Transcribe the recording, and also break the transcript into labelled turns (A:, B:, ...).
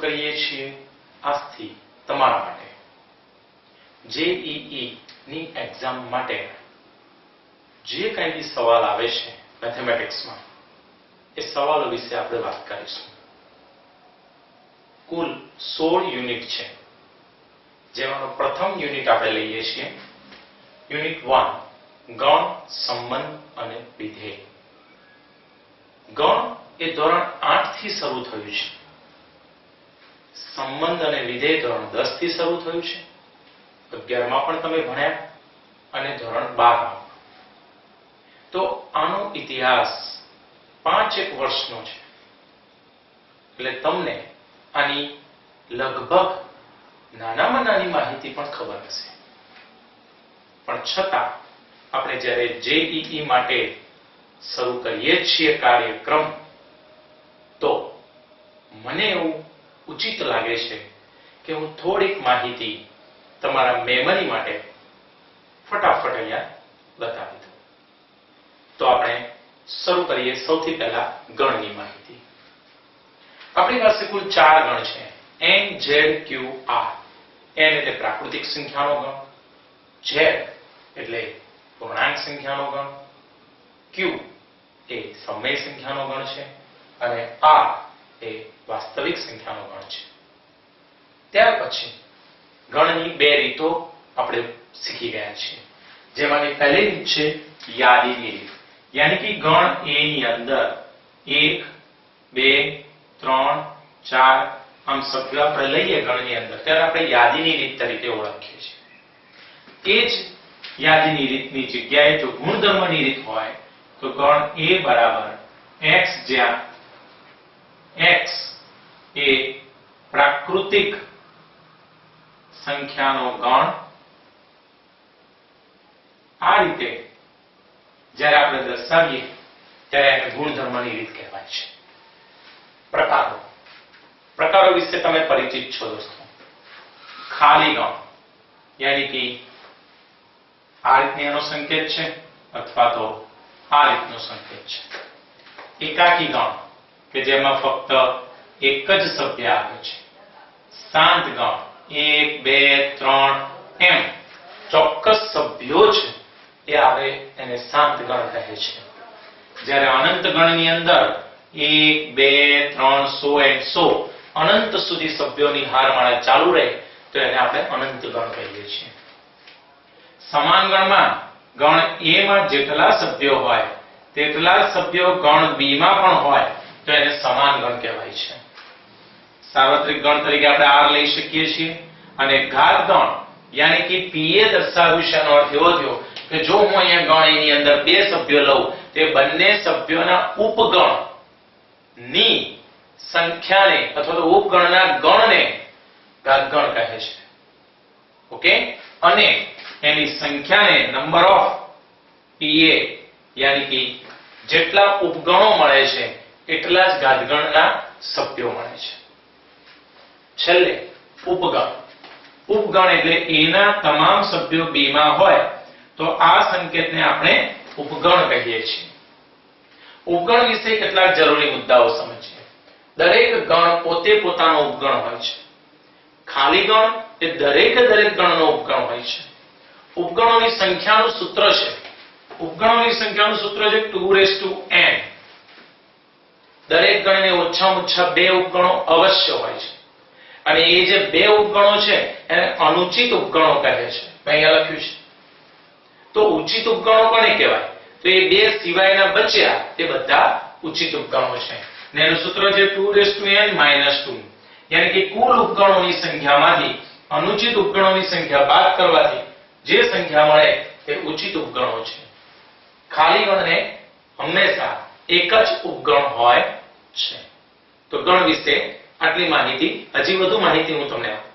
A: કરીએ છીએ આજથી તમારા માટે JEE ની એક્ઝામ માટે જે કંઈ બી સવાલ આવે છે મેથેમેટિક્સમાં એ સવાલો વિશે આપણે વાત કરીશું. કુલ 16 યુનિટ છે, જેમાંનો પ્રથમ યુનિટ આપણે લઈએ છીએ યુનિટ 1 ગણ, સંબંધ અને વિધેય. ગણ એ ધોરણ 8 થી શરૂ થયું છે. સંબંધ અને વિધેય ધોરણ 10 થી શરૂ થયું છે. 11 માં પણ તમે ભણ્યા અને ધોરણ 12 માં. તો આનો ઇતિહાસ 5 વર્ષનો છે, એટલે તમને આની લગભગ નાનામાં નાની માહિતી પણ ખબર હશે. પણ છતાં આપણે જ્યારે JEE માટે શરૂ કરીએ છીએ કાર્યક્રમ, તો મને એવું ઉચિત લાગે છે કે હું થોડીક માહિતી તમારા મેમરી માટે ફટાફટ અહીંયા બતાવી દઉં. તો આપણે શરૂ કરીએ સૌથી પહેલા ગણની માહિતી. આપણી પાસે કુલ 4 ગણ છે, N, Z, Q, R. N એટલે પ્રાકૃતિક સંખ્યાનો ગણ, Z એટલે પૂર્ણાંક સંખ્યાનો ગણ, Q એ સમય સંખ્યાનો ગણ છે અને R એ વાસ્તવિક સંખ્યાનો ગણ છે. ત્યાર પછી ગણની 2 રીતો આપણે શીખી ગયા છીએ, જેમાંની પહેલી રીત છે યાદીની રીત. યાની કે ગણ A ની અંદર 1, 2, 3, 4 આમ સભ્યો આપણે લઈએ ગણની અંદર, ત્યારે આપણે યાદીની રીત તરીકે ઓળખીએ છીએ. એ જ યાદીની રીતની જગ્યાએ જો ગુણધર્મની રીત હોય તો ગણ A બરાબર x, જ્યાં x એ પ્રાકૃતિક સંખ્યાનો ગણ. આ રીતે જ્યારે આપણે દર્શાવીએ ત્યારે એને ગુણધર્મની રીત કહેવાય છે. પ્રકારો વિશે તમે પરિચિત છો દોસ્તો. ખાલી ગણ યાની કે આ રીતની એનો સંકેત છે અથવા તો આ રીતનો સંકેત છે. એકાકી ગણ કે જેમાં ફક્ત એક જ સભ્ય આવે છે. શાંત ગણ 1, 2, 3 એમ ચોક્કસ સભ્યો છે એ આવે એને શાંત ગણ કહે છે. જ્યારે અનંત ગણની અંદર 1, 2, 3, 100 એમ 100 અનંત સુધી સભ્યોની હારમાળા ચાલુ રહે તો એને આપણે અનંત ગણ કહીએ છીએ. સમાન ગણમાં ગણ A માં જેટલા સભ્યો હોય તેટલા સભ્યો ગણ B માં પણ હોય તો એને સમાન ગણ કહેવાય છે. સાર્વત્રિક ગણ તરીકે આપણે R લઈ શકીએ છીએ. અને ઘાત ગણ યાની કે PA દર્શાવ્યું છે, એનો અર્થ એવો થયો કે જો હું અહીંયા ગણ A ની અંદર 2 સભ્યો લઉં તે બંને સભ્યોના ઉપગણ ની સંખ્યાને અથવા તો ઉપગણના ગણને ઘાતગણ કહે છે. ઓકે, અને એની સંખ્યાને નંબર ઓફ PA યાની કે જેટલા ઉપગણો મળે છે એટલા જ ઘાતગણના સભ્યો મળે છે. છેલ્લે ઉપગણ એટલે A ના તમામ સભ્યો B માં હોય તો આ સંકેતને આપણે ઉપગણ કહીએ છીએ. ઉપગણ વિશે કેટલાક જરૂરી મુદ્દાઓ સમજીએ. દરેક ગણ પોતે પોતાનો ઉપગણ હોય છે. ખાલી ગણ એ દરેક ગણનો ઉપગણ હોય છે. ઉપગણોની સંખ્યાનું સૂત્ર છે 2n. દરેક ગણને ઓછામાં ઓછા 2 ઉપગણો અવશ્ય હોય છે અને એ જે 2 ઉપગણો છે એને અનુચિત ઉપગણો કહે છે. અહીંયા લખ્યું છે. તો ઉચિત ઉપગણો કોને કહેવાય? તો એ 2 સિવાયના બચ્યા તે બધા ઉચિત ઉપગણો છે. ને એનું સૂત્ર છે 2n - 2. યાની કે કુલ ઉપગણોની સંખ્યામાંથી અનુચિત ઉપગણોની સંખ્યા બાદ કરવાથી જે સંખ્યા મળે તે ઉચિત ઉપગણો છે. ખાલી ગણને હંમેશા એક જ ઉપગણ હોય છે. તો ગણ વિશે આટલી માહિતી. હજી વધુ માહિતી હું તમને આપું.